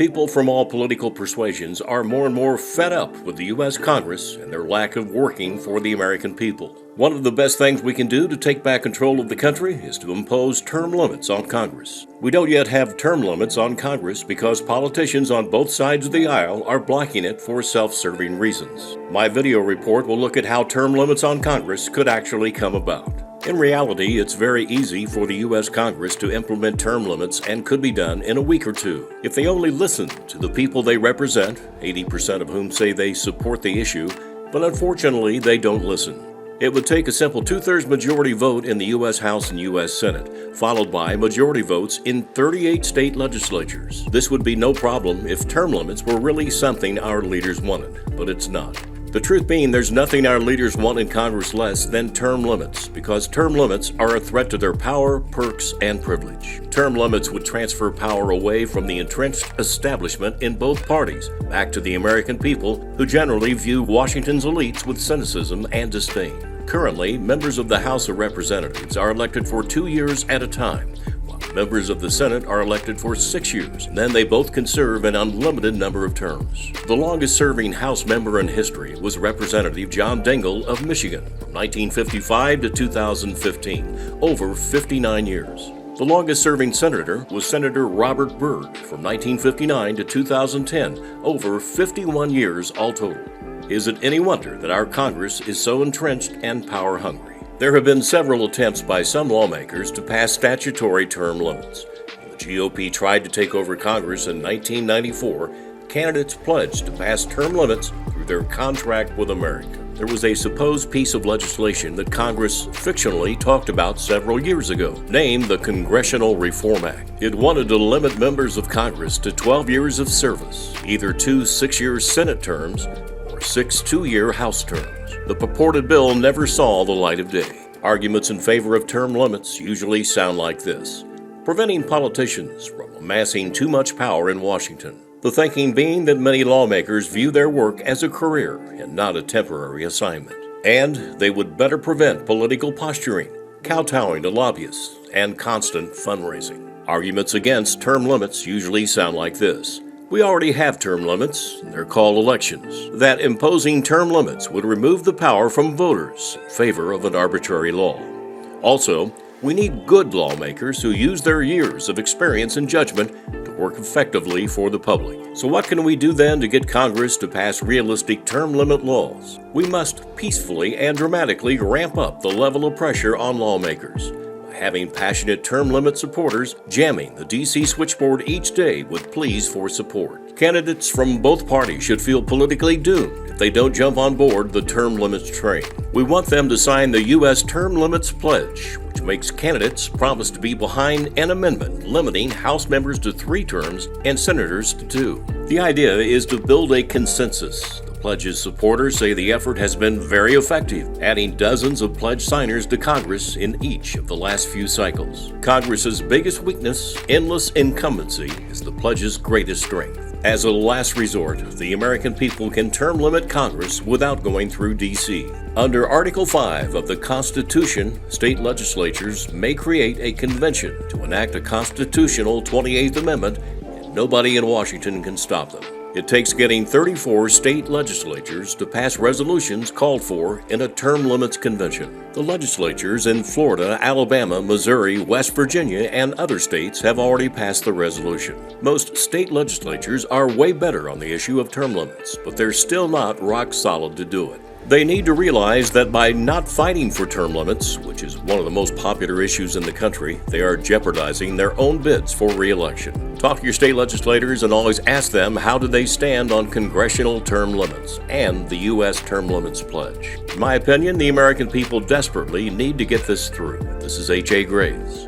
People from all political persuasions are more and more fed up with the U.S. Congress and their lack of working for the American people. One of the best things we can do to take back control of the country is to impose term limits on Congress. We don't yet have term limits on Congress because politicians on both sides of the aisle are blocking it for self-serving reasons. My video report will look at how term limits on Congress could actually come about. In reality, it's very easy for the U.S. Congress to implement term limits and could be done in a week or two. If they only listen to the people they represent, 80% of whom say they support the issue, but unfortunately they don't listen. It would take a simple 2/3 majority vote in the U.S. House and U.S. Senate, followed by majority votes in 38 state legislatures. This would be no problem if term limits were really something our leaders wanted, but it's not. The truth being, there's nothing our leaders want in Congress less than term limits, because term limits are a threat to their power, perks, and privilege. Term limits would transfer power away from the entrenched establishment in both parties, back to the American people, who generally view Washington's elites with cynicism and disdain. Currently, members of the House of Representatives are elected for 2 years at a time, members of the Senate are elected for 6 years, and then they both can serve an unlimited number of terms. The longest-serving House member in history was Representative John Dingell of Michigan from 1955 to 2015, over 59 years. The longest-serving senator was Senator Robert Byrd from 1959 to 2010, over 51 years all total. Is it any wonder that our Congress is so entrenched and power-hungry? There have been several attempts by some lawmakers to pass statutory term limits. When the GOP tried to take over Congress in 1994, candidates pledged to pass term limits through their contract with America. There was a supposed piece of legislation that Congress fictionally talked about several years ago, named the Congressional Reform Act. It wanted to limit members of Congress to 12 years of service, either 2 6-year Senate terms or 6 2-year House terms. The purported bill never saw the light of day. Arguments in favor of term limits usually sound like this: preventing politicians from amassing too much power in Washington. The thinking being that many lawmakers view their work as a career and not a temporary assignment. And they would better prevent political posturing, kowtowing to lobbyists, and constant fundraising. Arguments against term limits usually sound like this: we already have term limits, they're called elections. That imposing term limits would remove the power from voters in favor of an arbitrary law. Also, we need good lawmakers who use their years of experience and judgment to work effectively for the public. So what can we do then to get Congress to pass realistic term limit laws? We must peacefully and dramatically ramp up the level of pressure on lawmakers, having passionate term limit supporters jamming the D.C. switchboard each day with pleas for support. Candidates from both parties should feel politically doomed if they don't jump on board the term limits train. We want them to sign the U.S. Term Limits Pledge, which makes candidates promise to be behind an amendment limiting House members to 3 terms and senators to 2. The idea is to build a consensus. Pledge's supporters say the effort has been very effective, adding dozens of pledge signers to Congress in each of the last few cycles. Congress's biggest weakness, endless incumbency, is the pledge's greatest strength. As a last resort, the American people can term limit Congress without going through D.C. Under Article 5 of the Constitution, state legislatures may create a convention to enact a constitutional 28th Amendment, and nobody in Washington can stop them. It takes getting 34 state legislatures to pass resolutions called for in a term limits convention. The legislatures in Florida, Alabama, Missouri, West Virginia, and other states have already passed the resolution. Most state legislatures are way better on the issue of term limits, but they're still not rock solid to do it. They need to realize that by not fighting for term limits, which is one of the most popular issues in the country, they are jeopardizing their own bids for re-election. Talk to your state legislators and always ask them how do they stand on congressional term limits and the U.S. Term Limits Pledge. In my opinion, the American people desperately need to get this through. This is H.A. Graves.